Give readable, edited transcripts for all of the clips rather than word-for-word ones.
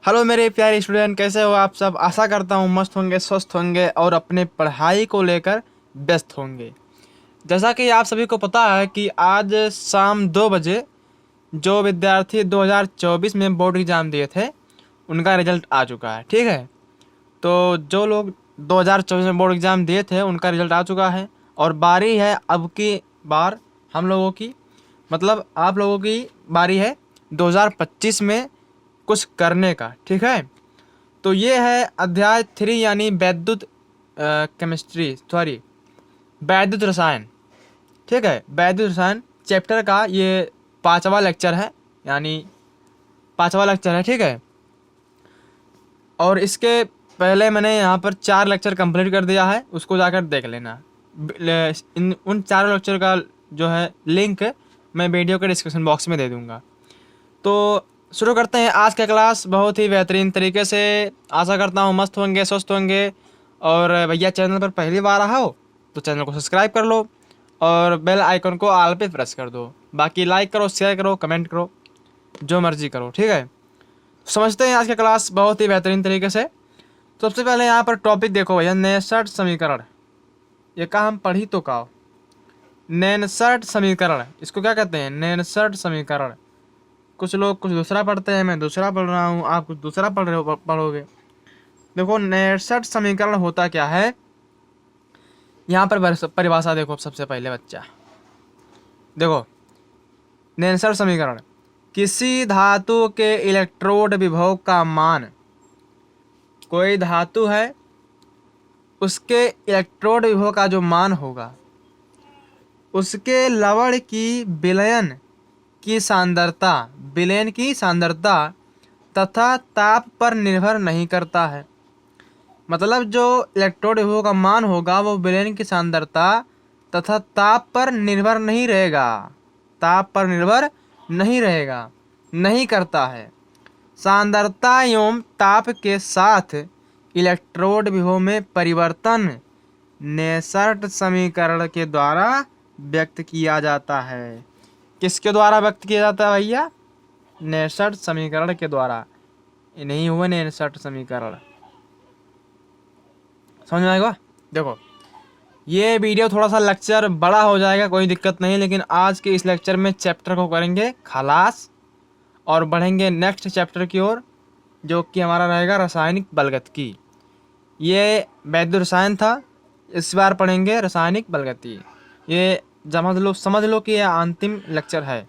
Hello मेरे प्यारे student, कैसे हो आप सब। आशा करता हूँ मस्त होंगे, स्वस्थ होंगे और अपने पढ़ाई को लेकर व्यस्त होंगे। जैसा कि आप सभी को पता है कि आज शाम 2 बजे जो विद्यार्थी 2024 में बोर्ड एग्ज़ाम दिए थे उनका रिजल्ट आ चुका है। ठीक है, तो जो लोग 2024 में बोर्ड एग्ज़ाम दिए थे उनका रिजल्ट आ चुका है और बारी है अब की बार हम लोगों की, मतलब आप लोगों की बारी है 2025 में कुछ करने का। ठीक है, तो ये है अध्याय 3 यानी वैद्युत केमिस्ट्री, सॉरी वैद्युत रसायन। ठीक है, वैद्युत रसायन चैप्टर का ये 5वां लेक्चर है, यानी 5वां लेक्चर है। ठीक है, और इसके पहले मैंने यहाँ पर 4 लेक्चर कंप्लीट कर दिया है, उसको जाकर देख लेना। इन उन 4 लेक्चर का जो है लिंक मैं वीडियो के डिस्क्रिप्शन बॉक्स में दे दूँगा। तो शुरू करते हैं आज का क्लास बहुत ही बेहतरीन तरीके से। आशा करता हूँ मस्त होंगे, स्वस्थ होंगे। और भैया चैनल पर पहली बार आया हो तो चैनल को सब्सक्राइब कर लो और बेल आइकन को ऑल पे प्रेस कर दो। बाकी लाइक करो, शेयर करो, कमेंट करो, जो मर्जी करो। ठीक है, समझते हैं आज का क्लास बहुत ही बेहतरीन तरीके से। तो सबसे पहले यहाँ पर टॉपिक देखो भैया, नेसर्ट समीकरण। ये का हम पढ़ी तो का नेनसर्ट समीकरण, इसको क्या कहते हैं? नेनसर्ट समीकरण। कुछ लोग कुछ दूसरा पढ़ते हैं, मैं दूसरा पढ़ रहा हूँ, आप कुछ दूसरा पढ़ रहे हो, पढ़ोगे। देखो नेनसर्ट समीकरण होता क्या है, यहाँ पर परिभाषा देखो। सबसे पहले बच्चा देखो, नेनसर्ट समीकरण किसी धातु के इलेक्ट्रोड विभव का मान, कोई धातु है उसके इलेक्ट्रोड विभव का जो मान होगा उसके लवण की विलयन की सांद्रता, विलयन की सांद्रता तथा ताप पर निर्भर नहीं करता है। मतलब जो इलेक्ट्रोड विभव का मान होगा वो विलयन की सांद्रता तथा ताप पर निर्भर नहीं रहेगा, ताप पर निर्भर नहीं रहेगा, नहीं करता है। सांद्रता एवं ताप के साथ इलेक्ट्रोड विभव में परिवर्तन नेसर्ट समीकरण के द्वारा व्यक्त किया जाता है। किसके द्वारा व्यक्त किया जाता है भैया? नेसर्ट समीकरण के द्वारा। नहीं हुआ नेसर्ट समीकरण, समझ में आएगा? देखो ये वीडियो थोड़ा सा लेक्चर बड़ा हो जाएगा, कोई दिक्कत नहीं, लेकिन आज के इस लेक्चर में चैप्टर को करेंगे खलास और बढ़ेंगे नेक्स्ट चैप्टर की ओर, जो कि हमारा रहेगा रासायनिक बलगतिकी। ये वैद्युत रसायन था, इस बार पढ़ेंगे रासायनिक बलगतिकी। ये समझ लो कि ये अंतिम लेक्चर है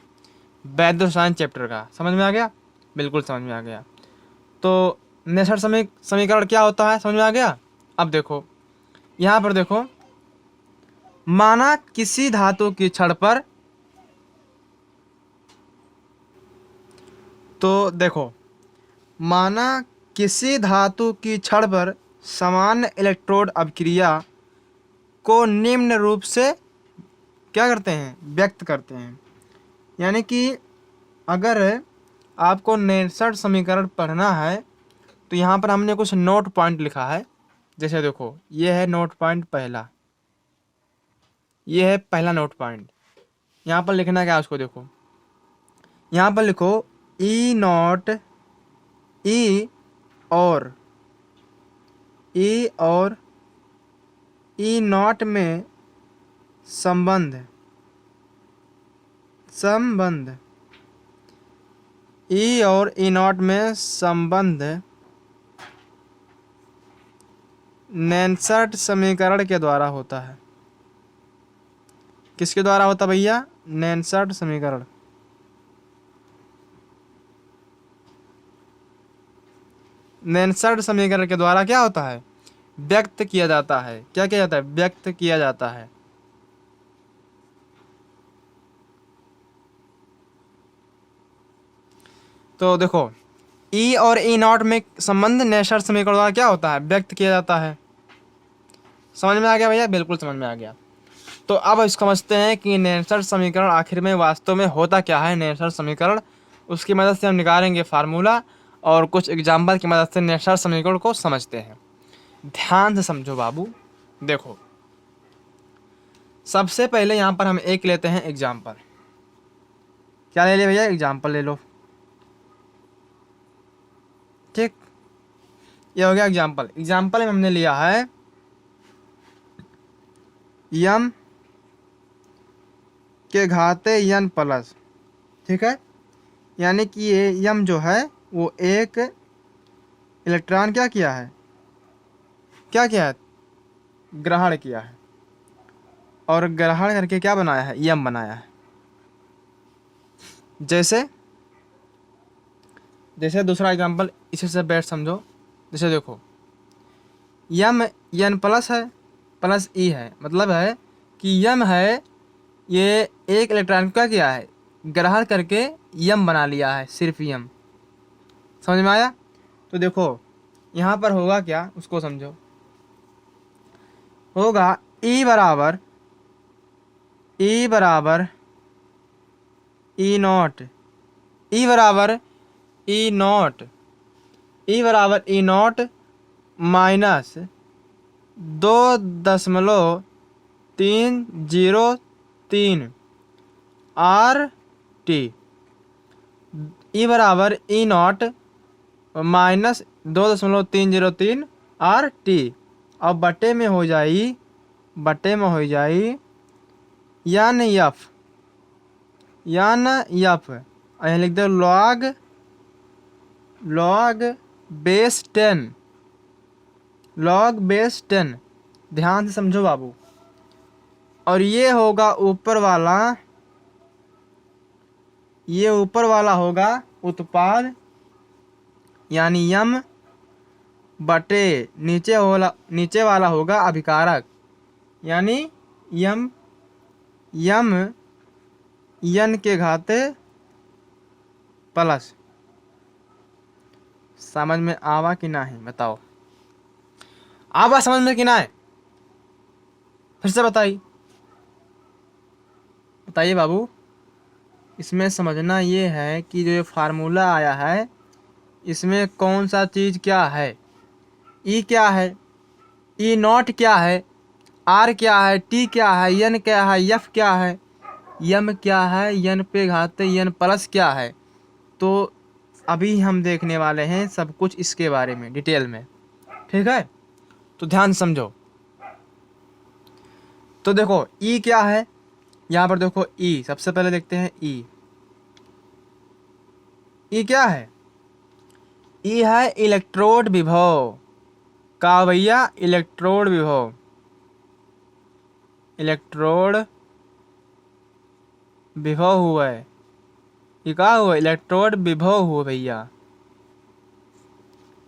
वैद्युत रसायन चैप्टर का। समझ में आ गया? बिल्कुल समझ में आ गया। तो नेसर समीकरण क्या होता है, समझ में आ गया? अब देखो यहाँ पर देखो, माना किसी धातु की छड़ पर, तो देखो माना किसी धातु की छड़ पर सामान्य इलेक्ट्रोड अभिक्रिया को निम्न रूप से क्या करते हैं? व्यक्त करते हैं। यानी कि अगर आपको नेसर समीकरण पढ़ना है तो यहाँ पर हमने कुछ नोट पॉइंट लिखा है। जैसे देखो ये है नोट पॉइंट पहला, ये है पहला नोट पॉइंट। यहाँ पर लिखना क्या है उसको देखो, यहाँ पर लिखो ई नॉट, ई और ई नॉट में संबंध, ई और ई नॉट में संबंध नेनसर्ट समीकरण के द्वारा होता है। किसके द्वारा होता भैया? नेनसर्ट समीकरण। नेनसर्ट समीकरण के द्वारा क्या होता है? व्यक्त किया जाता है। क्या किया जाता है? व्यक्त किया जाता है। तो देखो ई और ई नॉट में संबंध नेनसर्ट समीकरण द्वारा क्या होता है? व्यक्त किया जाता है। समझ में आ गया भैया? बिल्कुल समझ में आ गया। तो अब इसको समझते हैं कि नेनसर्ट समीकरण आखिर में वास्तव में होता क्या है। नेनसर्ट समीकरण, उसकी मदद से हम निकालेंगे फार्मूला और कुछ एग्जाम्पल की मदद से नेनसर्ट समीकरण को समझते हैं। ध्यान से समझो बाबू। देखो सबसे पहले यहाँ पर हम एक लेते हैं एग्जाम्पल। क्या ले ले भैया? एग्जाम्पल ले लो। ठीक, ये हो गया एग्जाम्पल। एग्जाम्पल में हमने लिया है यम के घाते यन प्लस, ठीक है। यानी कि ये यम जो है वो एक इलेक्ट्रॉन क्या किया है, क्या किया है, ग्रहण किया है, और ग्रहण करके क्या बनाया है, यम बनाया है। जैसे जैसे दूसरा एग्जांपल इसी से बेस्ट समझो। जैसे देखो यम यन प्लस है, प्लस ई है, मतलब है कि यम है ये एक इलेक्ट्रॉन को क्या किया है, ग्रहण करके यम बना लिया है, सिर्फ यम। समझ में आया? तो देखो यहाँ पर होगा क्या, उसको समझो। होगा ई बराबर ई नॉट, ई बराबर ई नॉट माइनस 2.303 आर टी। ई बराबर ई नॉट माइनस 2.303 आर टी। अब बटे में हो जाई यान यफ यहाँ लिख दो लॉग बेस 10। ध्यान से समझो बाबू। और ये होगा ऊपर वाला होगा उत्पाद, यानी यम, बटे नीचे वाला होगा अभिकारक, यानी यम यन के घाते प्लस। समझ में आवा कि नहीं बताओ? आवा समझ में कि ना है? फिर से बताइए बाबू। इसमें समझना ये है कि जो ये फार्मूला आया है इसमें कौन सा चीज़ क्या है। ई क्या है, ई नॉट क्या है, आर क्या है, टी क्या है, यन क्या है, यफ क्या है, यम क्या है, यन पे घाते यन प्लस क्या है। तो अभी हम देखने वाले हैं सब कुछ इसके बारे में डिटेल में, ठीक है। तो ध्यान समझो। तो देखो ई क्या है, यहाँ पर देखो ई, सबसे पहले देखते हैं ई क्या है। ई है इलेक्ट्रोड विभव का भैया, इलेक्ट्रोड विभव हुआ है। ये क्या हुआ, इलेक्ट्रोड विभव हुआ भैया,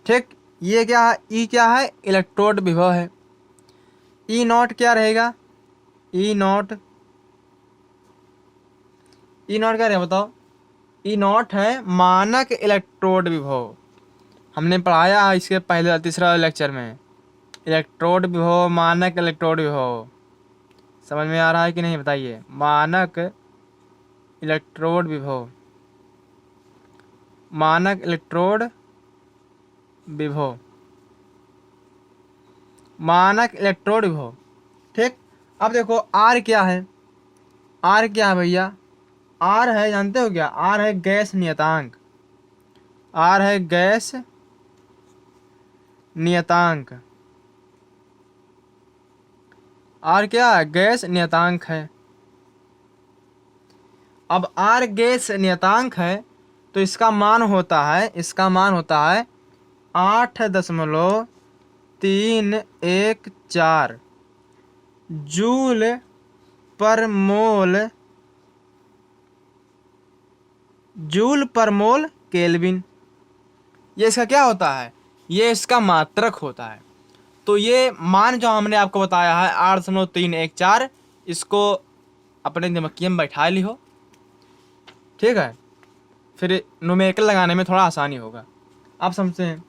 ठीक। ये क्या है, ई क्या है, इलेक्ट्रोड विभव है। ई नॉट क्या रहेगा, ई नॉट क्या रहेगा बताओ? ई नॉट है मानक इलेक्ट्रोड विभव। हमने पढ़ाया है इसके पहले तीसरा लेक्चर में, इलेक्ट्रोड विभव, मानक इलेक्ट्रोड विभव। समझ में आ रहा है कि नहीं बताइए? मानक इलेक्ट्रोड विभव, ठीक। अब देखो आर क्या है, भैया? आर है, जानते हो क्या? आर है गैस नियतांक, आर क्या है, गैस नियतांक है। अब आर गैस नियतांक है तो इसका मान होता है 8.314 जूल पर मोल केल्विन। ये इसका क्या होता है, ये इसका मात्रक होता है। तो ये मान जो हमने आपको बताया है 8.314, इसको अपने दिमाग में बैठा लिहो, ठीक है। फिर न्यूमेरिकल लगाने में थोड़ा आसानी होगा। आप समझते हैं।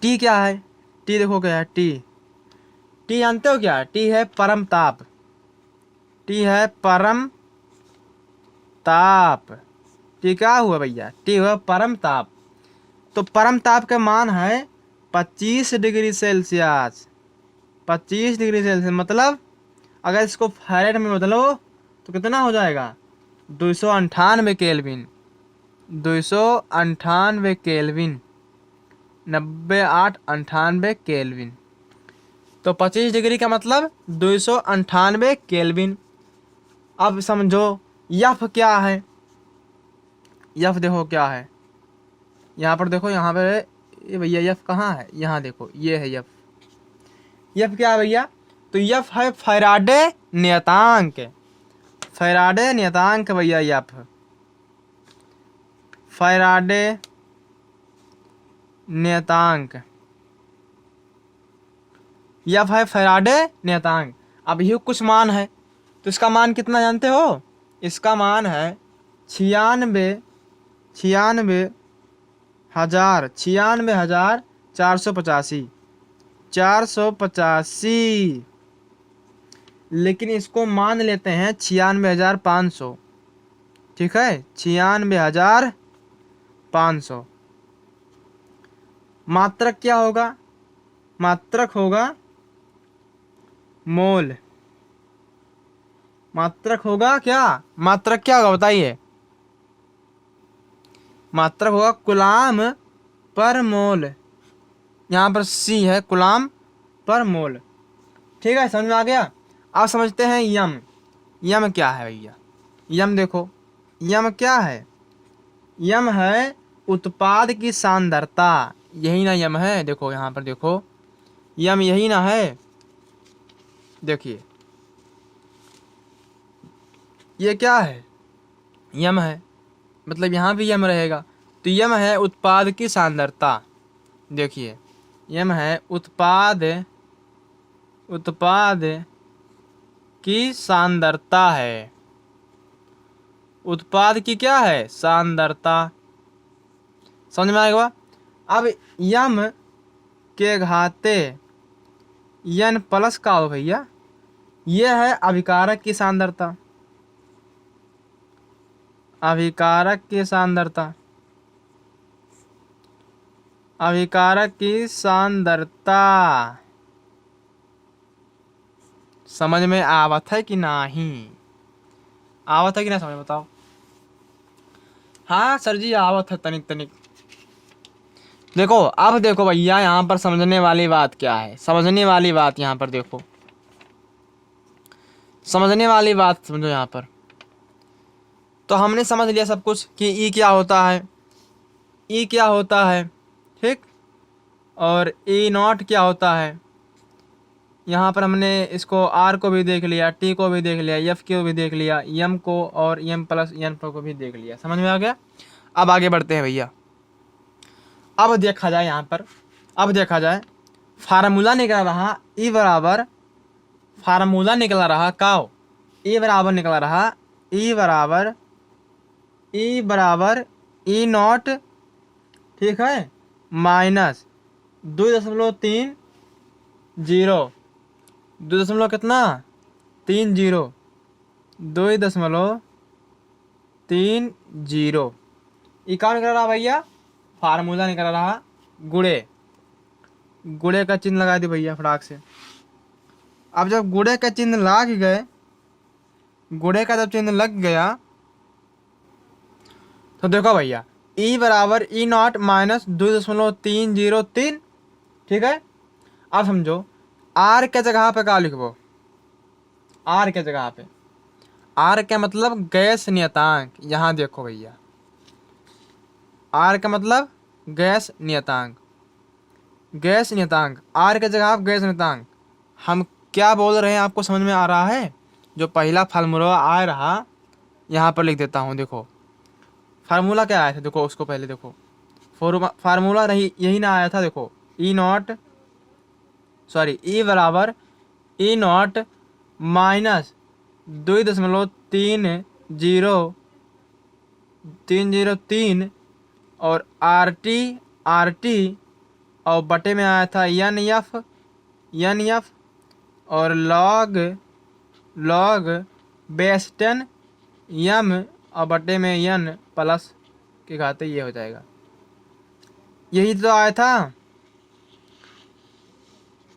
टी क्या है, टी देखो क्या है, टी जानते हो क्या है? टी है परम ताप, टी क्या हुआ भैया, टी हुआ परम ताप। तो परम ताप का मान है 25 डिग्री सेल्सियस। 25 डिग्री सेल्सियस मतलब अगर इसको फ़ारेनहाइट में बदलो तो कितना हो जाएगा, 298 केल्विन। 98 केल्विन। तो 25 डिग्री का मतलब 298 केल्विन। अब समझो यफ क्या है। यफ देखो क्या है, यहाँ पर देखो, यहाँ पे ये भैया यफ कहाँ है, यहाँ देखो ये है यफ। यफ क्या है भैया, तो यफ है फैराडे नियतांक। फैराडे नियतांक भैया यफ, फैराडे नियतांक, यफ है फैराडे नियतांक। अब ये कुछ मान है, तो इसका मान कितना जानते हो, इसका मान है 96,485, 485। लेकिन इसको मान लेते हैं 96,500, ठीक है, 96,500। मात्रक क्या होगा, मात्रक होगा मोल। मात्रक होगा क्या, मात्रक क्या होगा बताइए, मात्रक होगा कूलाम पर मोल। यहाँ पर सी है कूलाम पर मोल, ठीक है, समझ में आ गया। अब समझते हैं यम। यम क्या है भैया, यम देखो, यम क्या है, यम है उत्पाद की सांद्रता। यही ना यम है, देखो यहाँ पर देखो, यम यही ना है। देखिए ये क्या है, यम है, मतलब यहाँ भी यम रहेगा। तो यम है उत्पाद की सांद्रता। देखिए यम है उत्पाद, उत्पाद की सांद्रता है, उत्पाद की क्या है, सांद्रता। समझ में आएगा। अब यम के घाते n प्लस का हो भैया, यह है अभिकारक की सांद्रता, अभिकारक की सांद्रता, अभिकारक की सांद्रता। समझ में आवत है कि नहीं, आवत है कि नहीं समझ बताओ। हाँ सर जी आवत है तनिक तनिक। देखो अब देखो भैया, यहाँ पर समझने वाली बात क्या है, समझने वाली बात यहाँ पर देखो, समझने वाली बात समझो यहाँ पर। तो हमने समझ लिया सब कुछ कि ई क्या होता है, ई क्या होता है, ठीक, और ई नॉट क्या होता है। यहाँ पर हमने इसको आर को भी देख लिया, टी को भी देख लिया, एफ को भी देख लिया, एम को और एम प्लस एन को भी देख लिया। समझ में आ गया। अब आगे बढ़ते हैं भैया। अब देखा जाए यहाँ पर, अब देखा जाए फार्मूला निकला रहा ई बराबर, फार्मूला निकला रहा काओ, ई बराबर निकला रहा, ई बराबर, ई बराबर ई नॉट, ठीक है, माइनस 2.30, 2 कितना 30, 2.30। ये क्या निकल रहा भैया, फार्मूला निकल रहा गुड़े, गुड़े का चिन्ह लगा दी भैया फटाक से। अब जब गुड़े का चिन्ह लग गए, गुड़े का जब चिन्ह लग गया, तो देखो भैया ई बराबर ई नॉट माइनस 2.303, ठीक है। अब समझो आर के जगह पे क्या लिखबो, आर के जगह पे, आर का मतलब गैस नियतांक। यहाँ देखो भैया, आर का मतलब गैस नियतांक, गैस नियतांक, आर के जगह आप गैस नियतांक। हम क्या बोल रहे हैं आपको समझ में आ रहा है। जो पहला फार्मूला आ रहा यहाँ पर लिख देता हूँ। देखो फार्मूला क्या आया था, देखो उसको पहले देखो, फार्मूला नहीं यही ना आया था। देखो ई नॉट, सॉरी ई बराबर ई नॉट माइनस 2.303 और आर टी और बटे में आया था एन एफ और लॉग बेस 10 यम और बटे में एन प्लस के घाते ये हो जाएगा। यही तो आया था।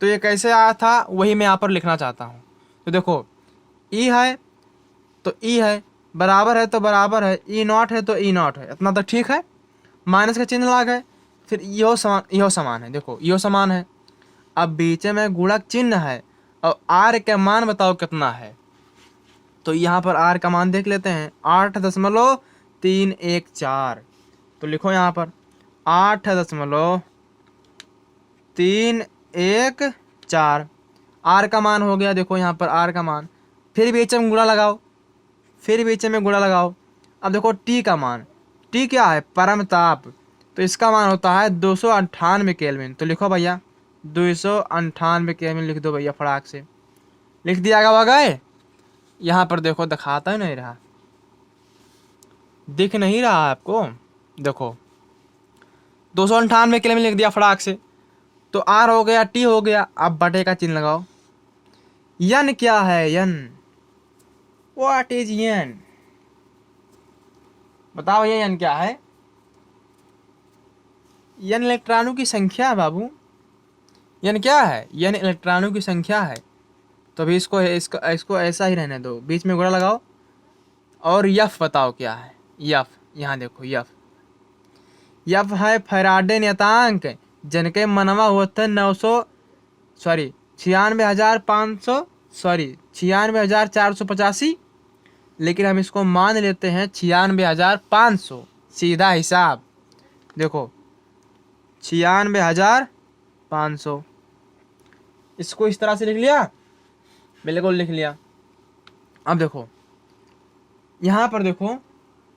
तो ये कैसे आया था वही मैं यहाँ पर लिखना चाहता हूँ। तो देखो ई है तो ई है, बराबर है तो बराबर है, ई नॉट है तो ई नॉट है, इतना तो ठीक है। माइनस का चिन्ह लगा है फिर यो समान है, देखो यो समान है। अब बीच में गुणक चिन्ह है और आर का मान बताओ कितना है। तो यहाँ पर आर का मान देख लेते हैं, 8.314। तो लिखो यहाँ पर 8.314 आर का मान हो गया। देखो यहाँ पर आर का मान, फिर बीच में गुणा लगाओ, फिर बीच में गुणा लगाओ। अब देखो टी का मान, टी क्या है, परम ताप, तो इसका मान होता है 298 केल्विन। तो लिखो भैया 298 केल्विन लिख दो भैया, फटाक से लिख दिया गया गए। यहाँ पर देखो दिखाता ही नहीं रहा, दिख नहीं रहा आपको, देखो 298 केल्विन लिख दिया फटाक से। तो आर हो गया, टी हो गया। अब बटे का चिन्ह लगाओ। यन क्या है, यन, व्हाट इज यन, बताओ ये यन क्या है। यन इलेक्ट्रॉनों की संख्या है बाबू। यन क्या है, यन इलेक्ट्रॉनों की संख्या है। तो अभी इसको ऐसा ही रहने दो, बीच में गुणा लगाओ। और यफ बताओ क्या है, यफ, यहाँ देखो यफ, यफ है फैराडे नियतांक, जिनके मनवा होते हैं 96,485, लेकिन हम इसको मान लेते हैं 96,500, सीधा हिसाब। देखो 96,500, इसको इस तरह से लिख लिया, बिल्कुल लिख लिया। अब देखो यहाँ पर देखो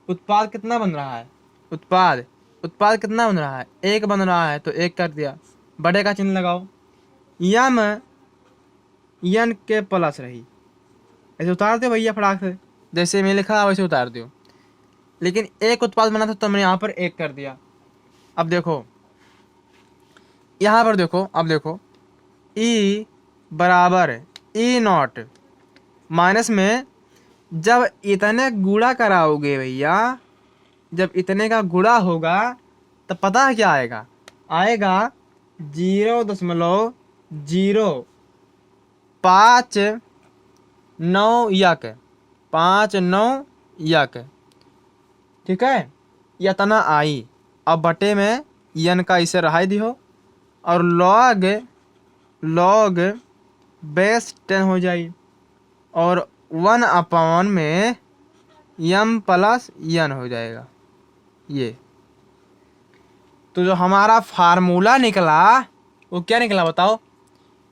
उत्पाद कितना बन रहा है, उत्पाद कितना बन रहा है, 1 बन रहा है, तो 1 कर दिया। बड़े का चिन्ह लगाओ। यम यन के प्लस रही, ऐसे उतार दो भैया फटाक से, जैसे मैं लिखा वैसे उतार दो। लेकिन एक उत्पाद बना था तो मैंने यहाँ पर 1 कर दिया। अब देखो यहाँ पर देखो, अब देखो E बराबर E0 माइनस में जब इतने गुणा कराओगे भैया, जब इतने का गुणा होगा तब पता है क्या आएगा, आएगा 0.059 यक, ठीक है, इतना आई। अब बटे में यन का इसे रहा दियो और लॉग बेस 10 हो जाए और 1 में यम प्लस यन हो जाएगा ये। तो जो हमारा फार्मूला निकला वो क्या निकला बताओ,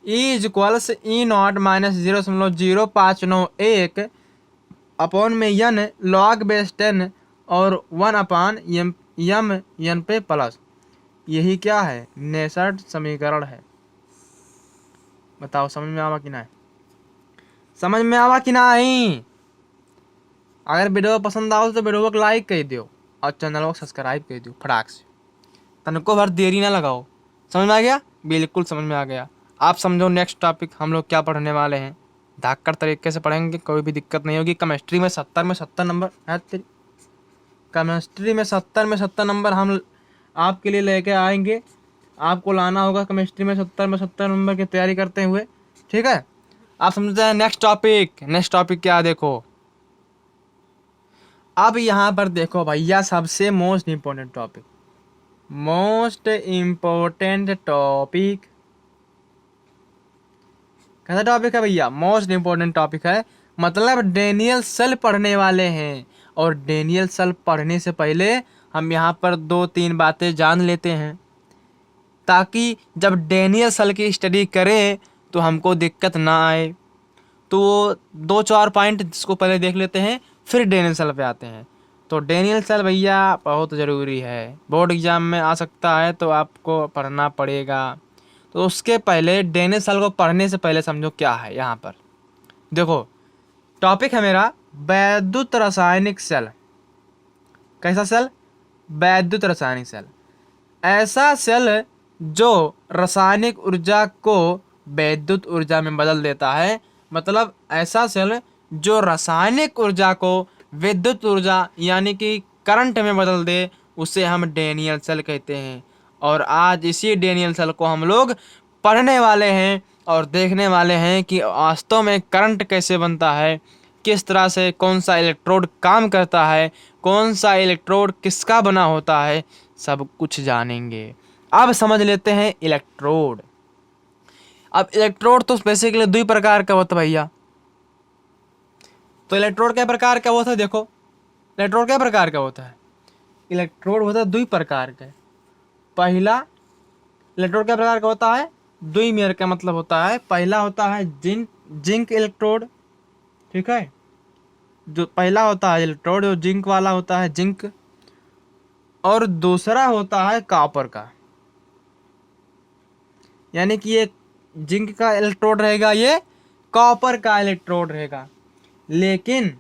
E=E0 -0.0591 अपॉन में यन लॉग बेस 10 और 1 यम पे प्लस। यही क्या है, नेसर्ट समीकरण है। बताओ समझ में आवा कि ना, समझ में आवा कि नहीं। अगर वीडियो पसंद आओ तो वीडियो को लाइक कर दियो और चैनल को सब्सक्राइब कर दियो फटाक से, तनको भर देरी ना लगाओ। समझ में आ गया, बिल्कुल समझ में आ गया। आप समझो नेक्स्ट टॉपिक हम लोग क्या पढ़ने वाले हैं, धाकड़ तरीके से पढ़ेंगे, कोई भी दिक्कत नहीं होगी। केमिस्ट्री में 70 नंबर है तेरी, केमिस्ट्री में 70 नंबर हम आपके लिए लेके आएंगे। आपको लाना होगा केमिस्ट्री में 70 नंबर की तैयारी करते हुए, ठीक है। आप समझते हैं। नेक्स्ट टॉपिक क्या, देखो अब यहाँ पर देखो भैया, सबसे मोस्ट इम्पोर्टेंट टॉपिक कैसा टॉपिक है भैया, मोस्ट इम्पोर्टेंट टॉपिक है। मतलब डेनियल सेल पढ़ने वाले हैं, और डेनियल सेल पढ़ने से पहले हम यहाँ पर 2-3 बातें जान लेते हैं, ताकि जब डेनियल सेल की स्टडी करें तो हमको दिक्कत ना आए। तो 2-4 पॉइंट जिसको पहले देख लेते हैं, फिर डेनियल सेल पे आते हैं। तो डेनियल सेल भैया बहुत ज़रूरी है, बोर्ड एग्जाम में आ सकता है, तो आपको पढ़ना पड़ेगा। तो उसके पहले डेनियल सेल को पढ़ने से पहले समझो क्या है। यहाँ पर देखो टॉपिक है मेरा वैद्युत रासायनिक सेल। कैसा सेल, वैद्युत रासायनिक सेल, ऐसा सेल जो रासायनिक ऊर्जा को वैद्युत ऊर्जा में बदल देता है। मतलब ऐसा सेल जो रासायनिक ऊर्जा को विद्युत ऊर्जा यानी कि करंट में बदल दे, उसे हम डेनियल सेल कहते हैं। और आज इसी डेनियल सेल को हम लोग पढ़ने वाले हैं और देखने वाले हैं कि वास्तव में करंट कैसे बनता है, किस तरह से कौन सा इलेक्ट्रोड काम करता है, कौन सा इलेक्ट्रोड किसका बना होता है, सब कुछ जानेंगे। अब समझ लेते हैं इलेक्ट्रोड। अब इलेक्ट्रोड तो बेसिकली दो प्रकार का होता है भैया। तो इलेक्ट्रोड क्या प्रकार का होता है, देखो इलेक्ट्रोड क्या प्रकार का होता है। इलेक्ट्रोड होता है दो प्रकार का। पहला इलेक्ट्रोड क्या प्रकार का होता है, दो मेयर का मतलब होता है। पहला होता है जिंक इलेक्ट्रोड, ठीक है। जो पहला होता है इलेक्ट्रोड जो जिंक वाला होता है, जिंक। और दूसरा होता है कॉपर का, यानी कि ये जिंक का इलेक्ट्रोड रहेगा, ये कॉपर का इलेक्ट्रोड रहेगा। लेकिन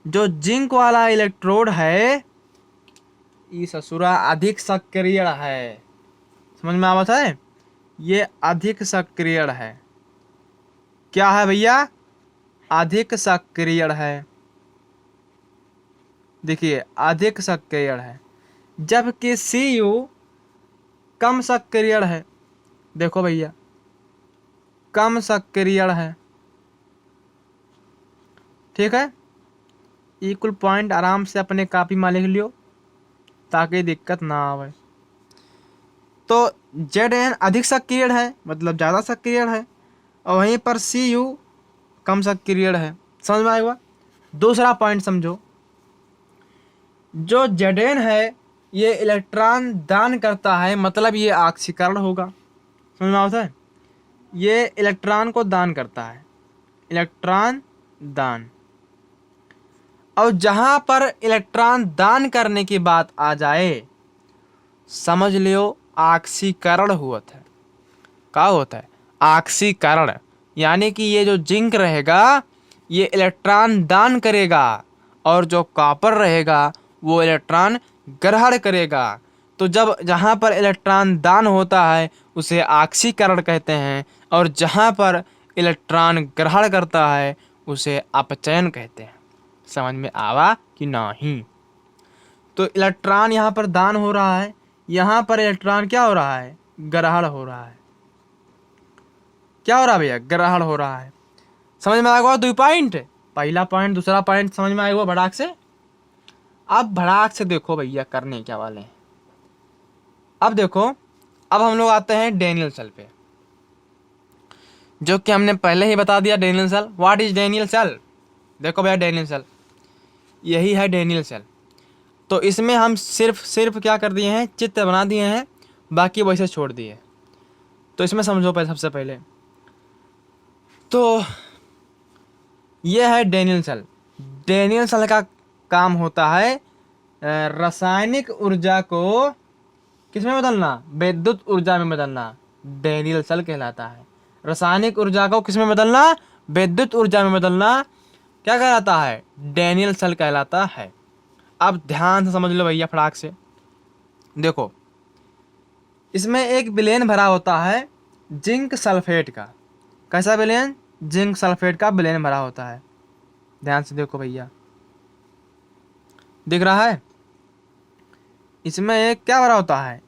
जो जिंक वाला इलेक्ट्रोड है ये ससुरा अधिक सक्रिय है। समझ में आवत है, ये अधिक सक्रिय है। क्या है भैया, अधिक सक्रिय है। देखिए अधिक सक्रिय है, जबकि Cu कम सक्रिय है। देखो भैया कम सक्रिय है, ठीक है। इक्वल पॉइंट आराम से अपने कॉपी में लिख लियो ताकि दिक्कत ना आवे। तो Zn अधिक सक्रिय है मतलब ज़्यादा सक्रिय है, और वहीं पर Cu कम सक्रिय है। समझ में आएगा। दूसरा पॉइंट समझो, जो Zn है ये इलेक्ट्रॉन दान करता है, मतलब ये ऑक्सीकरण होगा। समझ में आता है, ये इलेक्ट्रॉन को दान करता है, इलेक्ट्रॉन दान। और जहां पर इलेक्ट्रॉन दान करने की बात आ जाए, समझ लियो ऑक्सीकरण हुआ था। क्या होता है, ऑक्सीकरण। यानी कि ये जो जिंक रहेगा ये इलेक्ट्रॉन दान करेगा, और जो कॉपर रहेगा वो इलेक्ट्रॉन ग्रहण करेगा। तो जब जहाँ पर इलेक्ट्रॉन दान होता है उसे ऑक्सीकरण कहते हैं, और जहाँ पर इलेक्ट्रॉन ग्रहण करता है उसे अपचयन कहते हैं। समझ में आवा कि नहीं। तो इलेक्ट्रॉन यहाँ पर दान हो रहा है, यहाँ पर इलेक्ट्रॉन क्या हो रहा है, ग्रहण हो रहा है। क्या हो रहा है भैया, ग्रहण हो रहा है। समझ में आएगा दो पॉइंट, पहला पॉइंट दूसरा पॉइंट समझ में आएगा भड़ाक से। अब भड़ाक से देखो भैया करने क्या वाले हैं। अब देखो, अब हम लोग आते हैं डेनियल सेल पे, जो कि हमने पहले ही बता दिया। Daniell cell, what is Daniell cell. देखो भैया डेनियल सेल यही है, डेनियल सेल। तो इसमें हम सिर्फ क्या कर दिए हैं, चित्र बना दिए हैं, बाकी वैसे छोड़ दिए। तो इसमें समझो पहले, सबसे पहले तो ये है डेनियल सेल। डेनियल सेल का काम होता है रासायनिक ऊर्जा को किसमें बदलना, विद्युत ऊर्जा में बदलना। डेनियल सेल कहलाता है। रासायनिक ऊर्जा को किसमें बदलना, विद्युत ऊर्जा में बदलना क्या कहलाता है, डेनियल सेल कहलाता है। अब ध्यान से समझ लो भैया फटाक से। देखो इसमें एक विलेन भरा होता है जिंक सल्फेट का। कैसा विलेन, जिंक सल्फेट का विलेन भरा होता है। ध्यान से देखो भैया, दिख रहा है। इसमें एक क्या भरा होता है,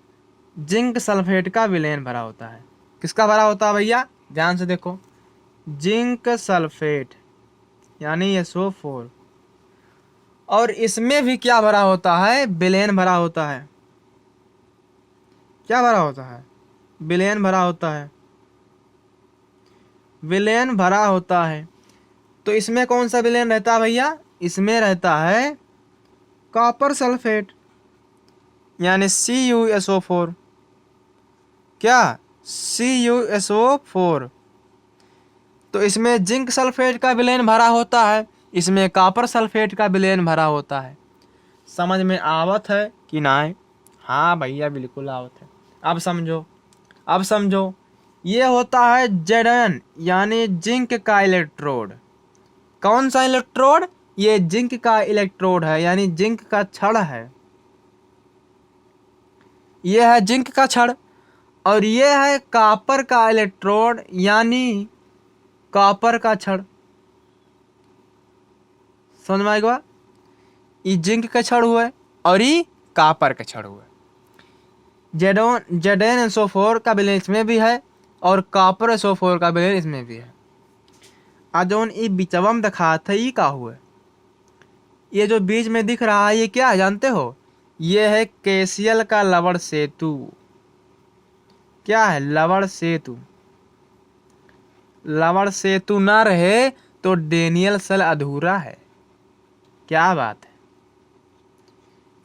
जिंक सल्फेट का विलेन भरा होता है। किसका भरा होता है भैया, ध्यान से देखो, जिंक सल्फेट यानी SO4। और इसमें भी क्या भरा होता है, विलेन भरा होता है। क्या भरा होता है, विलेन भरा होता है, विलेन भरा होता है। तो इसमें कौन सा विलेन रहता है भैया, इसमें रहता है कॉपर सल्फेट यानी CuSO4। क्या, CuSO4। तो इसमें जिंक सल्फेट का विलेन भरा होता है, इसमें कॉपर सल्फेट का विलेन भरा होता है। समझ में आवत है कि नहीं। हाँ भैया बिल्कुल आवत है। अब समझो, अब समझो, ये होता है Zn यानी जिंक का इलेक्ट्रोड। कौन सा इलेक्ट्रोड, ये जिंक का इलेक्ट्रोड है, यानी जिंक का छड़ है। ये है जिंक का छड़, और ये है कॉपर का इलेक्ट्रोड यानी कॉपर का छड़। समझ में आएगा, ये जिंक का छड़ हुआ है और ये कॉपर का छड़ हुआ है। Zn का विलेन इसमें भी है और कॉपर SO4 का विलेन इसमें भी है। जौन ये बिचवा में दिखा था ये का हुआ, ये जो बीच में दिख रहा है ये क्या है जानते हो, ये है केसीएल का लवण सेतु। क्या है? लवण सेतु। लवण सेतु ना रहे तो डेनियल सेल अधूरा है। क्या बात है?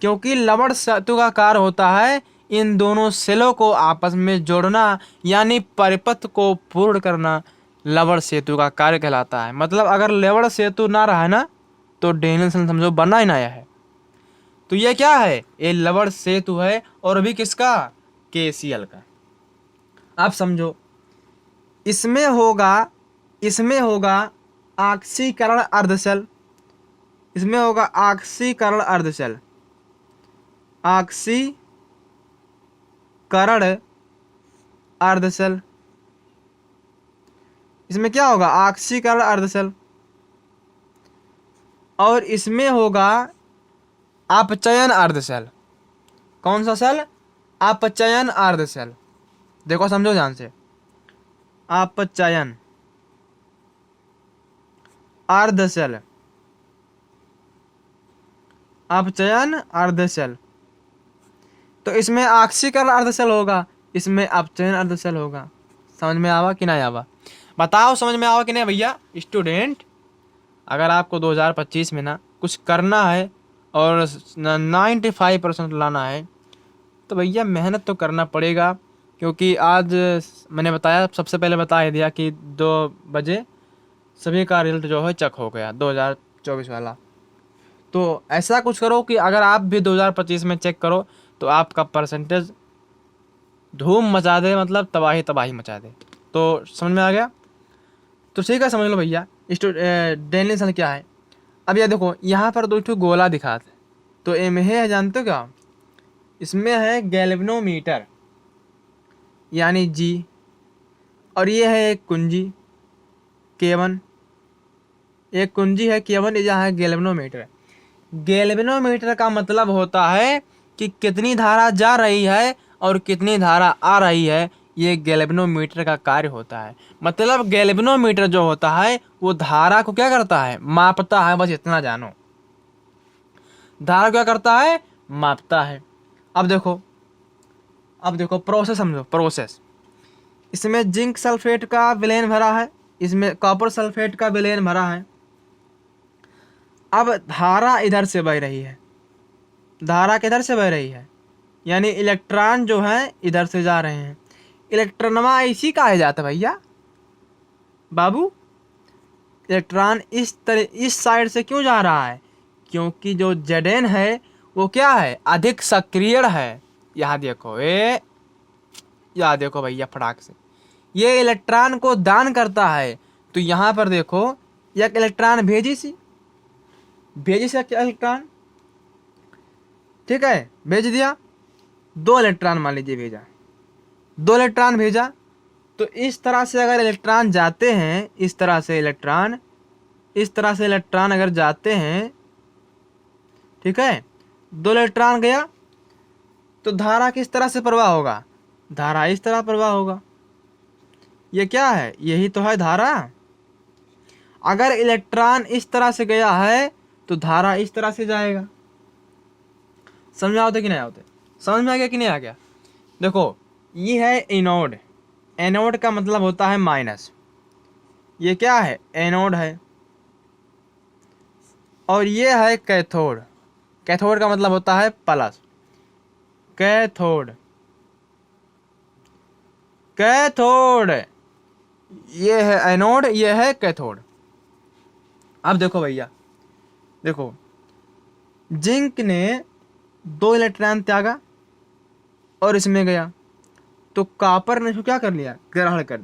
क्योंकि लवण सेतु का कार्य होता है इन दोनों सेलों को आपस में जोड़ना, यानी परिपथ को पूर्ण करना लवण सेतु का कार्य कहलाता है। मतलब अगर लवण सेतु ना रहा ना तो डेनियल सेल समझो बना ही ना है। तो ये क्या है? ये लवण सेतु है, और भी किसका? केसीएल का। आप समझो, इसमें होगा ऑक्सीकरण अर्धशेल। इसमें होगा ऑक्सीकरण अर्धशेल। ऑक्सीकरण अर्धशेल। इसमें क्या होगा? ऑक्सीकरण अर्धशेल। और इसमें होगा अपचयन अर्धशेल। कौन सा सेल? अपचयन अर्धशेल। देखो समझो ध्यान से, अपचयन अर्धशेल। अपचयन अर्धशेल। तो इसमें ऑक्सीकरण अर्धशेल होगा, इसमें अपचयन अर्धशेल होगा। समझ में आवा कि नहीं आवा? बताओ समझ में आवा कि नहीं भैया? स्टूडेंट, अगर आपको 2025 में ना कुछ करना है और 95% लाना है तो भैया मेहनत तो करना पड़ेगा। क्योंकि आज मैंने बताया, सबसे पहले बता ही दिया कि 2 बजे सभी का रिजल्ट जो है चेक हो गया 2024 वाला। तो ऐसा कुछ करो कि अगर आप भी 2025 में चेक करो तो आपका परसेंटेज धूम मचा दे, मतलब तबाही तबाही मचा दे। तो समझ में आ गया? तो ठीक है, समझ लो भैया डेनियल सेल क्या है। अब ये देखो, यहाँ पर 2 गोला दिखाते, तो एम है जानते हो क्या? इसमें है गैल्वेनोमीटर यानी जी, और ये है एक कुंजी K1। एक कुंजी है K1, यहाँ है गैल्वेनोमीटर। गैल्वेनोमीटर का मतलब होता है कि कितनी धारा जा रही है और कितनी धारा आ रही है, ये गैल्वेनोमीटर का कार्य होता है। मतलब गैल्वेनोमीटर जो होता है वो धारा को क्या करता है? मापता है। बस इतना जानो, धारा क्या करता है? मापता है। अब देखो प्रोसेस समझो, प्रोसेस। इसमें जिंक सल्फेट का विलेन भरा है, इसमें कॉपर सल्फेट का विलेन भरा है। अब धारा इधर से बह रही है। धारा किधर से बह रही है? यानी इलेक्ट्रॉन जो है इधर से जा रहे हैं। इलेक्ट्रॉनवा इसी कहा जाता है भैया बाबू। इलेक्ट्रॉन इस साइड से क्यों जा रहा है? क्योंकि जो Zn है वो क्या है? अधिक सक्रिय है। यहाँ देखो भैया फटाक से, ये इलेक्ट्रॉन को दान करता है। तो यहाँ पर देखो, एक इलेक्ट्रॉन भेजी सी इलेक्ट्रॉन, ठीक है, भेज दिया। 2 इलेक्ट्रॉन मान लीजिए भेजा, 2 इलेक्ट्रॉन भेजा। तो इस तरह से अगर इलेक्ट्रॉन जाते हैं, इस तरह से इलेक्ट्रॉन अगर जाते हैं, ठीक है, 2 इलेक्ट्रॉन गया तो धारा किस तरह से प्रवाह होगा? धारा इस तरह प्रवाह होगा। ये क्या है? यही तो है धारा। अगर इलेक्ट्रॉन इस तरह से गया है तो धारा इस तरह से जाएगा। समझ में आवते कि नहीं आवते? समझ में आ गया कि नहीं आ गया? देखो, ये है एनोड। एनोड का मतलब होता है माइनस। ये क्या है? एनोड है। और ये है कैथोड। कैथोड का मतलब होता है प्लस। कैथोड ये है एनोड, ये है कैथोड। अब देखो भैया, देखो जिंक ने 2 इलेक्ट्रॉन त्यागा और इसमें गया, तो कॉपर ने क्या कर लिया? ग्रहण कर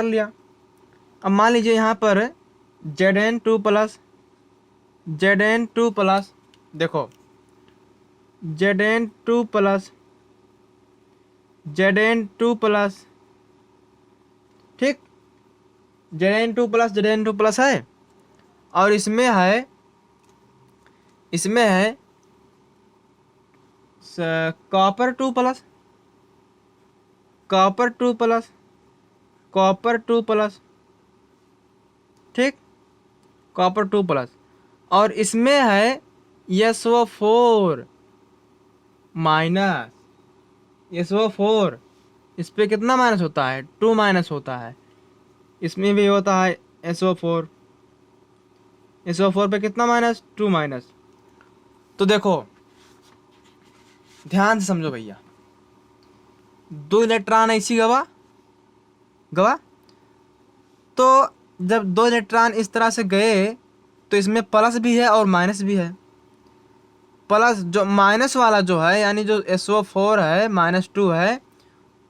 दिया। अब मान लीजिए यहाँ पर Zn2 प्लस, देखो Zn2 प्लस, ठीक, Zn2 प्लस है। और इसमें है कॉपर 2 प्लस, ठीक, कॉपर 2 प्लस। और इसमें है SO4 माइनस SO4, इस पे कितना माइनस होता है? 2 माइनस होता है। इसमें भी होता है SO4, SO4 पे कितना माइनस? 2 माइनस। तो देखो ध्यान से समझो भैया, 2 इलेक्ट्रॉन ऐसी गवा गवा, तो जब 2 इलेक्ट्रॉन इस तरह से गए तो इसमें प्लस भी है और माइनस भी है। प्लस जो माइनस वाला जो है, यानी जो SO4 है -2 है,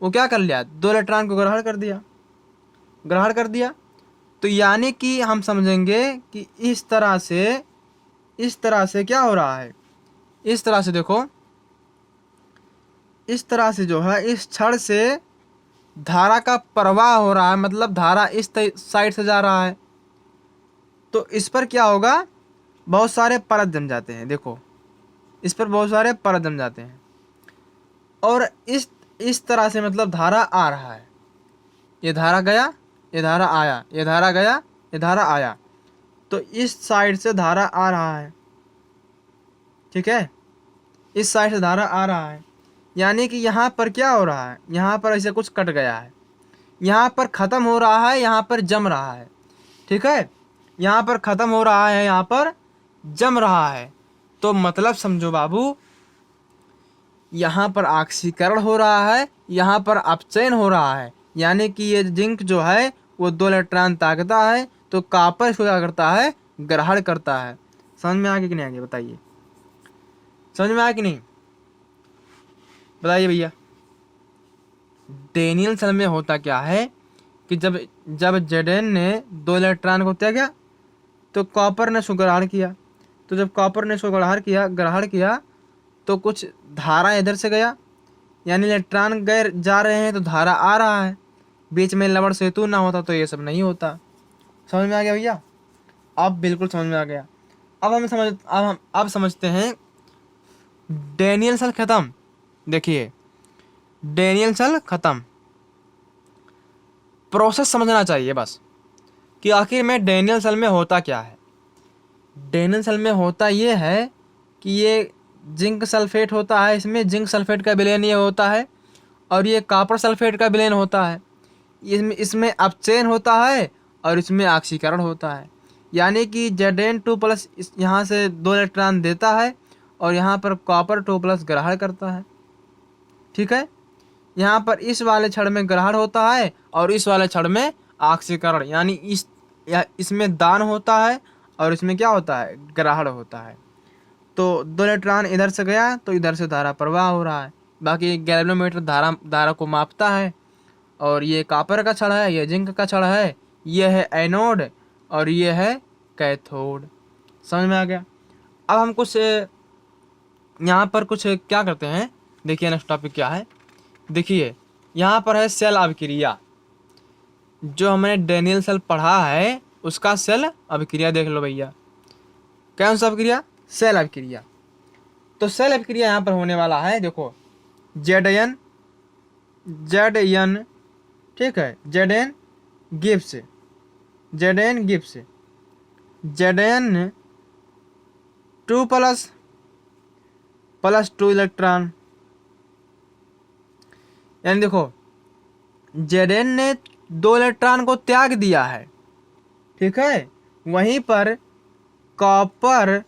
वो क्या कर लिया? 2 इलेक्ट्रॉन को ग्रहण कर दिया। तो यानी कि हम समझेंगे कि इस तरह से क्या हो रहा है, इस तरह से देखो, इस तरह से जो है इस छड़ से धारा का प्रवाह हो रहा है, मतलब धारा इस साइड से जा रहा है। तो इस पर क्या होगा? बहुत सारे परत जम जाते हैं। देखो इस पर बहुत सारे परत जम जाते हैं, और इस तरह से मतलब धारा आ रहा है। ये धारा गया, ये धारा आया, ये धारा गया, ये धारा आया। तो इस साइड से धारा आ रहा है, ठीक है, इस साइड से धारा आ रहा है। यानी कि यहाँ पर क्या हो रहा है? यहाँ पर ऐसे कुछ कट गया है, यहाँ पर ख़त्म हो रहा है, यहाँ पर जम रहा है, ठीक है, यहाँ पर ख़त्म हो रहा है, यहाँ पर जम रहा है। तो मतलब समझो बाबू, यहाँ पर ऑक्सीकरण हो रहा है, यहाँ पर अपचयन हो रहा है। यानी कि ये जिंक जो है वो 2 इलेक्ट्रॉन ताकता है, तो कॉपर इसको क्या करता है? ग्रहण करता है। समझ में आ गया कि नहीं आ गया? बताइए, समझ में आया कि नहीं? बताइए भैया। डेनियल सेल में होता क्या है कि जब Zn ने 2 इलेक्ट्रॉन को त्यागा तो कॉपर ने उसको ग्रहण किया। तो जब कॉपर ने इसको ग्रहण किया तो कुछ धारा इधर से गया, यानी इलेक्ट्रॉन गए जा रहे हैं तो धारा आ रहा है। बीच में लवण सेतु ना होता तो ये सब नहीं होता। समझ में आ गया भैया? अब बिल्कुल समझ में आ गया। अब समझते हैं डेनियल सेल खत्म। देखिए डेनियल सेल खत्म, प्रोसेस समझना चाहिए बस कि आखिर में डेनियल सेल में होता क्या है। डेनियल सेल में होता ये है कि ये जिंक सल्फेट होता है, इसमें जिंक सल्फेट का विलयन ये होता है, और ये कॉपर सल्फेट का विलयन होता है। इसमें अपचयन होता है और इसमें ऑक्सीकरण होता है। यानी कि Zn2+ यहाँ से 2 इलेक्ट्रॉन देता है और यहाँ पर कॉपर 2+ ग्रहण करता है, ठीक है। यहाँ पर इस वाले छड़ में ग्रहण होता है और इस वाले छड़ में ऑक्सीकरण, यानी इसमें दान होता है और इसमें क्या होता है? ग्रहण होता है। तो 2 इलेक्ट्रॉन इधर से गया तो इधर से धारा प्रवाह हो रहा है। बाकी गैल्वेनोमीटर धारा को मापता है, और ये कॉपर का छड़ है, ये जिंक का छड़ है, ये है एनोड और ये है कैथोड। समझ में आ गया? अब हम कुछ यहाँ पर कुछ क्या करते हैं, देखिए नेक्स्ट टॉपिक क्या है। देखिए यहाँ पर है सेल अभिक्रिया। जो हमने डेनियल सेल पढ़ा है उसका सेल अभिक्रिया देख लो भैया। कौन सा अभिक्रिया? सेल अभिक्रिया। तो सेल अभिक्रिया यहाँ पर होने वाला है, देखो Zn, ठीक है, Zn गिब्स Zn 2+2 इलेक्ट्रॉन, यानी देखो Zn ने 2 इलेक्ट्रॉन को त्याग दिया है, ठीक है। वहीं पर कॉपर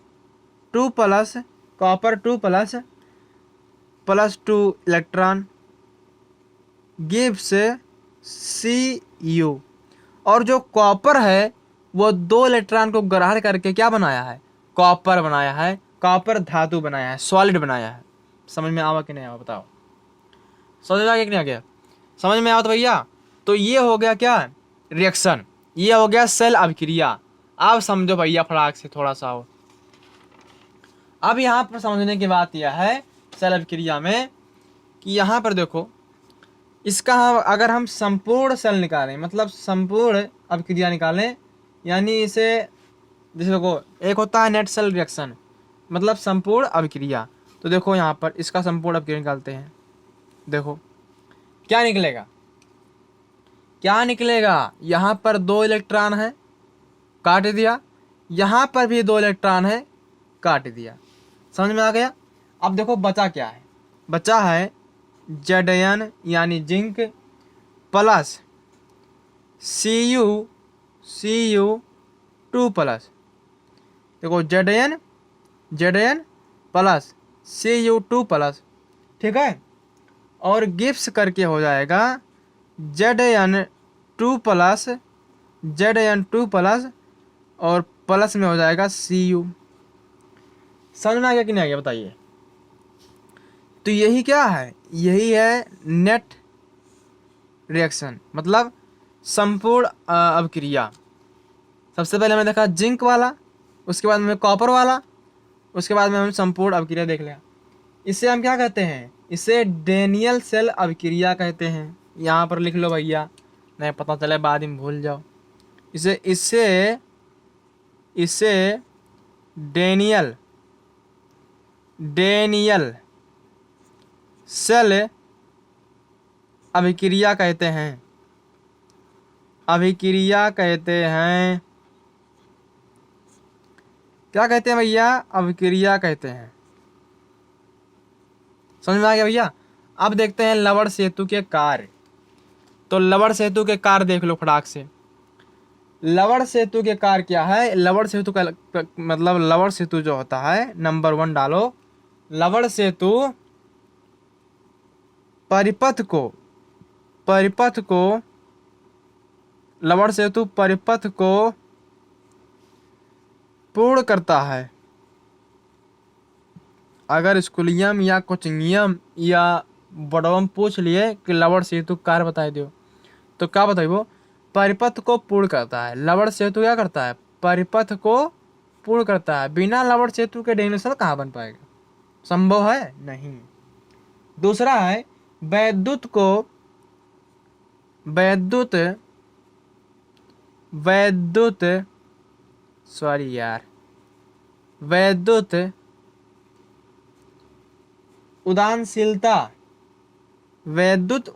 2+2 इलेक्ट्रॉन गिव्स Cu, और जो कॉपर है वो 2 इलेक्ट्रॉन को ग्रहण करके क्या बनाया है? कॉपर बनाया है, कॉपर धातु बनाया है, सॉलिड बनाया है। समझ में आवा कि नहीं आवा बताओ? समझ में आ गया कि नहीं आ गया? समझ में आवा तो भैया। तो ये हो गया क्या? रिएक्शन। ये हो गया सेल अभिक्रिया। अब समझो भैया फटाक से थोड़ा सा हो। अब यहाँ पर समझने की बात यह है सेल अभिक्रिया में कि यहाँ पर देखो, इसका अगर हम संपूर्ण सेल निकालें, मतलब संपूर्ण अभिक्रिया निकालें, यानी इसे जैसे देखो एक होता है नेट सेल रिएक्शन, मतलब संपूर्ण अभिक्रिया। तो देखो यहाँ पर इसका संपूर्ण अभिक्रिया निकालते हैं। देखो क्या निकलेगा? यहाँ पर 2 इलेक्ट्रॉन है, काट दिया। यहाँ पर भी 2 इलेक्ट्रॉन है, काट दिया। समझ में आ गया। अब देखो बचा क्या है, बचा है Zn यानी जिंक प्लस Cu2 प्लस, देखो Zn प्लस Cu2 प्लस, ठीक है। और गिफ्स करके हो जाएगा Zn2 प्लस और प्लस में हो जाएगा Cu। समझ में आ गया कि नहीं आ गया बताइए। तो यही क्या है, यही है नेट रिएक्शन, मतलब संपूर्ण अभिक्रिया। सबसे पहले हमने देखा जिंक वाला, उसके बाद में कॉपर वाला, उसके बाद में हम संपूर्ण अभिक्रिया देख लिया। इसे हम क्या कहते हैं, इसे डेनियल सेल अभिक्रिया कहते हैं। यहाँ पर लिख लो भैया, नहीं पता चले बाद में भूल जाओ। इसे इसे इसे डेनियल सेल अभिक्रिया कहते हैं, अभिक्रिया कहते हैं। क्या कहते हैं भैया, अभिक्रिया कहते हैं। समझ में आ गया भैया। अब देखते हैं लवण सेतु के कार्य। तो लवण सेतु के कार्य देख लो फटाक से। लवण सेतु के कार्य क्या है, लवण सेतु का मतलब लवण सेतु जो होता है, नंबर 1 डालो, लवण सेतु परिपथ को लवण सेतु परिपथ को पूर्ण करता है। अगर स्कूलियम या कोचिंगियम या बड़वम पूछ लिए कि लवण सेतु कार्य बताए दो, तो क्या बताइए, वो परिपथ को पूर्ण करता है। लवण सेतु क्या करता है, परिपथ को पूर्ण करता है। बिना लवण सेतु के डेनियल सेल कहाँ बन पाएगा, संभव है नहीं। दूसरा है वैद्युत उदानशीलता। वैद्युत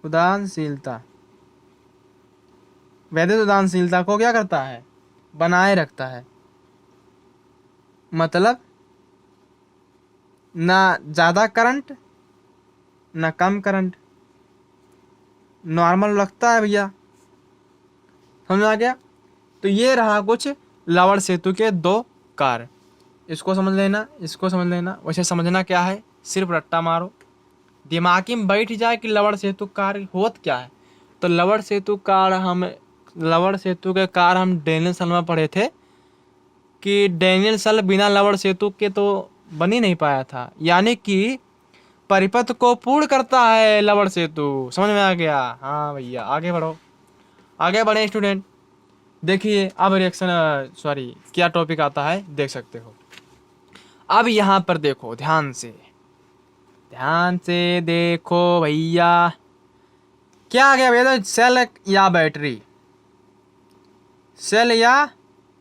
उदानशीलता वैद्युत उदानशीलता को क्या करता है, बनाए रखता है। मतलब ना ज़्यादा करंट ना कम करंट, नॉर्मल रखता है भैया। समझ आ गया। तो ये रहा कुछ लवण सेतु के 2 कार्य। इसको समझ लेना, इसको समझ लेना। वैसे समझना क्या है, सिर्फ रट्टा मारो, दिमागी में बैठ जाए कि लवण सेतु कार्य होत क्या है। तो लवण सेतु के कार्य हम डेनियल सेल में पढ़े थे कि डेनियल सेल बिना लवण सेतु के तो बन ही नहीं पाया था, यानी कि परिपथ को पूर्ण करता है लवण सेतु। समझ में आ गया। हाँ भैया, आगे बढ़ो, आगे बढ़े स्टूडेंट। देखिए अब रिएक्शन क्या टॉपिक आता है देख सकते हो। अब यहाँ पर देखो, ध्यान से देखो भैया, क्या आ गया भैया, तो सेल या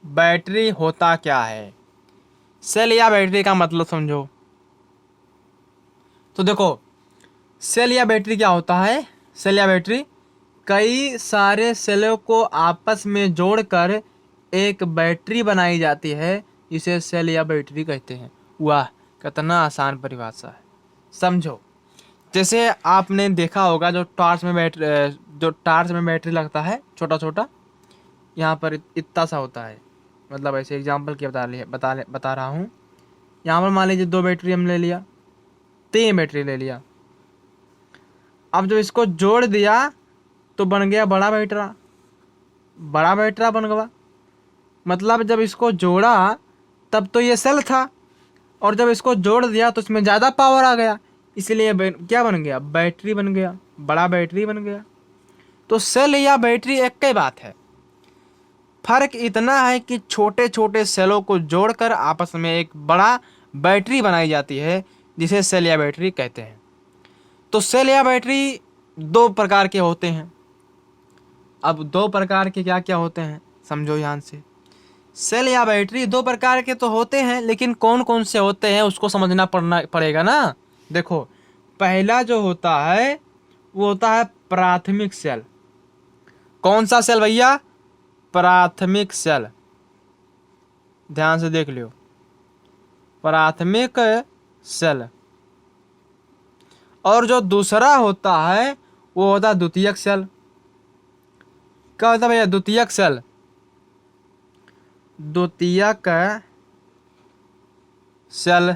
बैटरी होता क्या है। सेल या बैटरी का मतलब समझो। तो देखो सेल या बैटरी क्या होता है, सेल या बैटरी कई सारे सेलों को आपस में जोड़कर एक बैटरी बनाई जाती है, इसे सेल या बैटरी कहते हैं। वाह, कितना आसान परिभाषा है, समझो। जैसे आपने देखा होगा जो टार्च में बैटरी लगता है, छोटा छोटा, यहाँ पर इतना सा होता है। मतलब ऐसे एग्जांपल की बता रहा हूँ। यहाँ पर मान लीजिए 2 बैटरी हम ले लिया, 3 बैटरी ले लिया। अब जब इसको जोड़ दिया तो बन गया बड़ा बैटरा बन गया। मतलब जब इसको जोड़ा तब तो ये सेल था, और जब इसको जोड़ दिया तो इसमें ज़्यादा पावर आ गया, इसलिए क्या बन गया, बैटरी बन गया, बड़ा बैटरी बन गया। तो सेल या बैटरी एक ही बात है, फर्क इतना है कि छोटे छोटे सेलों को जोड़कर आपस में एक बड़ा बैटरी बनाई जाती है, जिसे सेल या बैटरी कहते हैं। तो सेल या बैटरी 2 प्रकार के होते हैं। अब 2 प्रकार के क्या क्या होते हैं समझो ध्यान से। सेल या बैटरी 2 प्रकार के तो होते हैं, लेकिन कौन कौन से होते हैं उसको समझना पड़ेगा ना। देखो पहला जो होता है वो होता है प्राथमिक सेल। कौन सा सेल भैया, प्राथमिक सेल। ध्यान से देख लियो, प्राथमिक सेल। और जो दूसरा होता है वो होता है द्वितीयक सेल। क्या होता है भैया? द्वितीयक सेल। द्वितीयक सेल,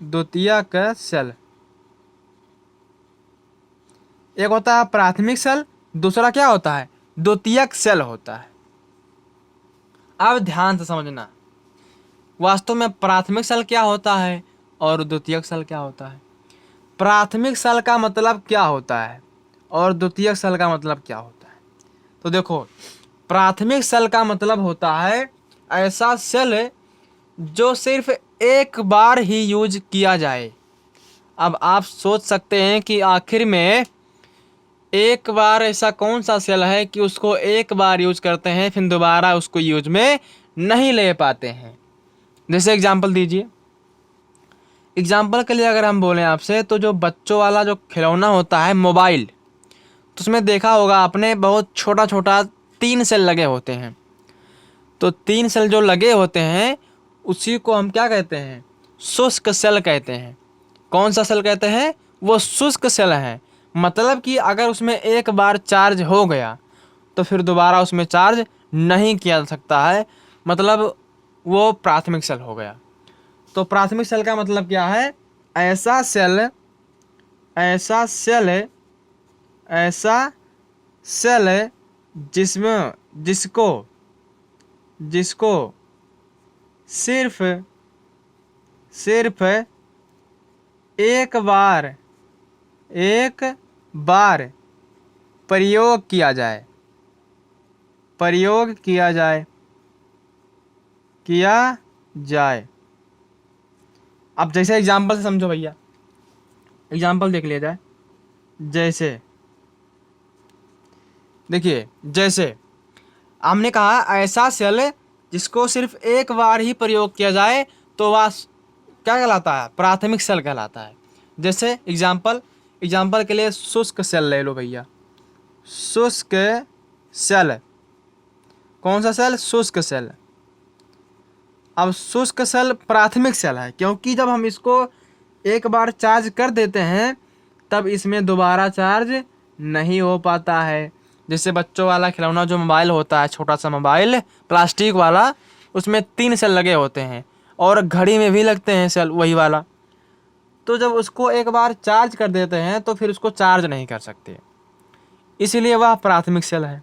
द्वितीयक सेल। एक होता है प्राथमिक सेल, दूसरा क्या होता है? द्वितीयक सेल होता है। अब ध्यान से समझना, वास्तव में प्राथमिक सेल क्या होता है और द्वितीयक सेल क्या होता है। प्राथमिक सेल का मतलब क्या होता है और द्वितीयक सेल का मतलब क्या होता है। तो देखो, प्राथमिक सेल का मतलब होता है ऐसा सेल जो सिर्फ एक बार ही यूज किया जाए। अब आप सोच सकते हैं कि आखिर में एक बार ऐसा कौन सा सेल है कि उसको एक बार यूज करते हैं फिर दोबारा उसको यूज में नहीं ले पाते हैं। जैसे एग्जांपल दीजिए। एग्जांपल के लिए अगर हम बोलें आपसे, तो जो बच्चों वाला जो खिलौना होता है मोबाइल, तो उसमें देखा होगा आपने बहुत छोटा छोटा 3 सेल लगे होते हैं। तो 3 सेल जो लगे होते हैं उसी को हम क्या कहते हैं? शुष्क सेल कहते हैं। कौन सा सेल कहते हैं? वो शुष्क सेल है। मतलब कि अगर उसमें एक बार चार्ज हो गया तो फिर दोबारा उसमें चार्ज नहीं किया जा सकता है, मतलब वो प्राथमिक सेल हो गया। तो प्राथमिक सेल का मतलब क्या है? ऐसा सेल, ऐसा सेल, ऐसा सेल जिसमें जिसको जिसको सिर्फ एक बार प्रयोग किया जाए, प्रयोग किया जाए। अब जैसे एग्जाम्पल से समझो भैया, एग्जाम्पल देख लिया जाए। जैसे देखिए, जैसे हमने कहा ऐसा सेल जिसको सिर्फ एक बार ही प्रयोग किया जाए तो वह क्या कहलाता है? प्राथमिक सेल कहलाता है। जैसे एग्जाम्पल के लिए शुष्क सेल ले लो भैया। शुष्क सेल, कौन सा सेल? शुष्क सेल। अब शुष्क सेल प्राथमिक सेल है क्योंकि जब हम इसको एक बार चार्ज कर देते हैं तब इसमें दोबारा चार्ज नहीं हो पाता है। जैसे बच्चों वाला खिलौना जो मोबाइल होता है, छोटा सा मोबाइल प्लास्टिक वाला, उसमें 3 सेल लगे होते हैं और घड़ी में भी लगते हैं सेल वही वाला। तो जब उसको एक बार चार्ज कर देते हैं तो फिर उसको चार्ज नहीं कर सकते, इसीलिए वह प्राथमिक सेल है।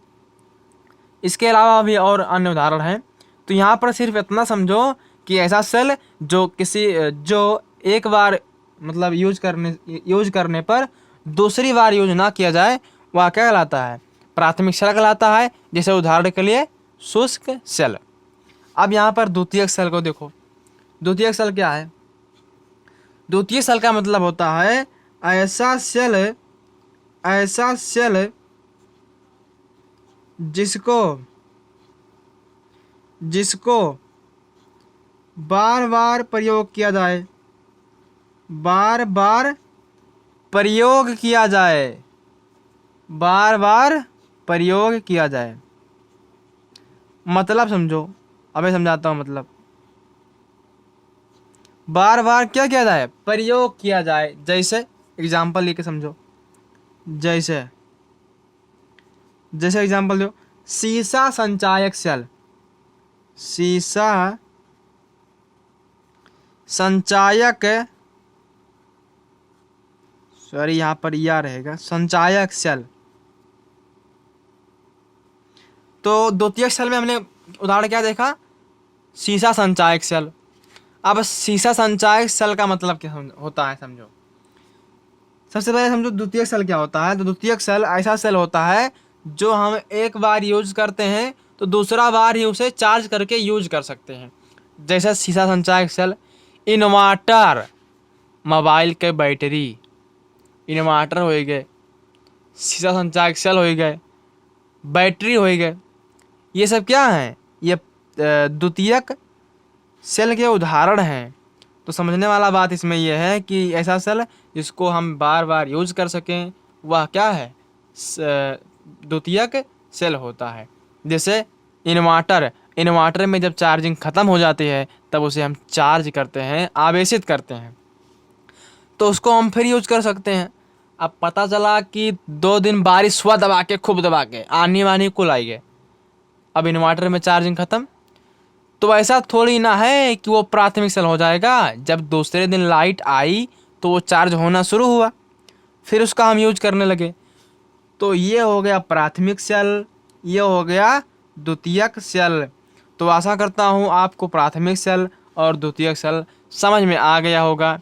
इसके अलावा भी और अन्य उदाहरण हैं। तो यहाँ पर सिर्फ इतना समझो कि ऐसा सेल जो एक बार मतलब यूज करने पर दूसरी बार यूज ना किया जाए वह क्या कहलाता है? प्राथमिक सेल कहलाता है। जैसे उदाहरण के लिए शुष्क सेल। अब यहाँ पर द्वितीयक सेल को देखो। द्वितीयक सेल क्या है? द्वितीय सेल का मतलब होता है ऐसा सेल जिसको बार बार प्रयोग किया जाए, बार बार प्रयोग किया जाए, बार बार प्रयोग किया जाए। मतलब समझो, अभी समझाता हूँ। मतलब बार बार क्या किया जाए? प्रयोग किया जाए। जैसे एग्जाम्पल लेके समझो। जैसे एग्जाम्पल दो, शीशा संचायक सेल। शीशा संचायक, सॉरी यहाँ पर यह रहेगा, संचायक सेल। तो द्वितीयक सेल में हमने उदाहरण क्या देखा? शीशा संचायक सेल। अब शीशा संचायक सेल का मतलब क्या होता है समझो। सबसे पहले समझो द्वितीयक सेल क्या होता है। तो द्वितीयक सेल ऐसा सेल होता है जो हम एक बार यूज करते हैं तो दूसरा बार ही उसे चार्ज करके यूज कर सकते हैं। जैसे शीशा संचायक सेल, इन्वर्टर, मोबाइल के बैटरी, इन्वर्टर हो गए, शीशा संचायक सेल हो गए, बैटरी हो गए। ये सब क्या हैं? ये द्वितीयक सेल के उदाहरण हैं। तो समझने वाला बात इसमें यह है कि ऐसा सेल जिसको हम बार बार यूज कर सकें वह क्या है? द्वितीयक सेल होता है। जैसे इन्वर्टर, इन्वर्टर में जब चार्जिंग ख़त्म हो जाती है तब उसे हम चार्ज करते हैं, आवेशित करते हैं, तो उसको हम फिर यूज कर सकते हैं। अब पता चला कि 2 दिन बारिश हुआ दबा के, खूब दबा के, आनी वानी कुल आई है, अब इन्वर्टर में चार्जिंग ख़त्म। तो ऐसा थोड़ी ना है कि वो प्राथमिक सेल हो जाएगा। जब दूसरे दिन लाइट आई तो वो चार्ज होना शुरू हुआ, फिर उसका हम यूज करने लगे। तो ये हो गया प्राथमिक सेल, ये हो गया द्वितीयक सेल। तो आशा करता हूँ आपको प्राथमिक सेल और द्वितीयक सेल समझ में आ गया होगा।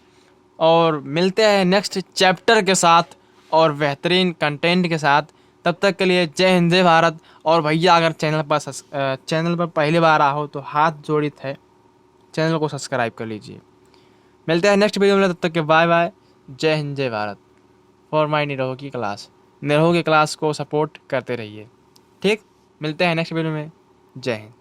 और मिलते हैं नेक्स्ट चैप्टर के साथ और बेहतरीन कंटेंट के साथ। तब तक के लिए जय हिंद जय भारत। और भैया अगर चैनल पर पहली बार आओ तो हाथ जोड़ित है, चैनल को सब्सक्राइब कर लीजिए। मिलते हैं नेक्स्ट वीडियो में, तब तक के बाय बाय, जय हिंद जय भारत। फॉर माई निरहो की क्लास, निरहो की क्लास को सपोर्ट करते रहिए। ठीक, मिलते हैं नेक्स्ट वीडियो में, जय हिंद।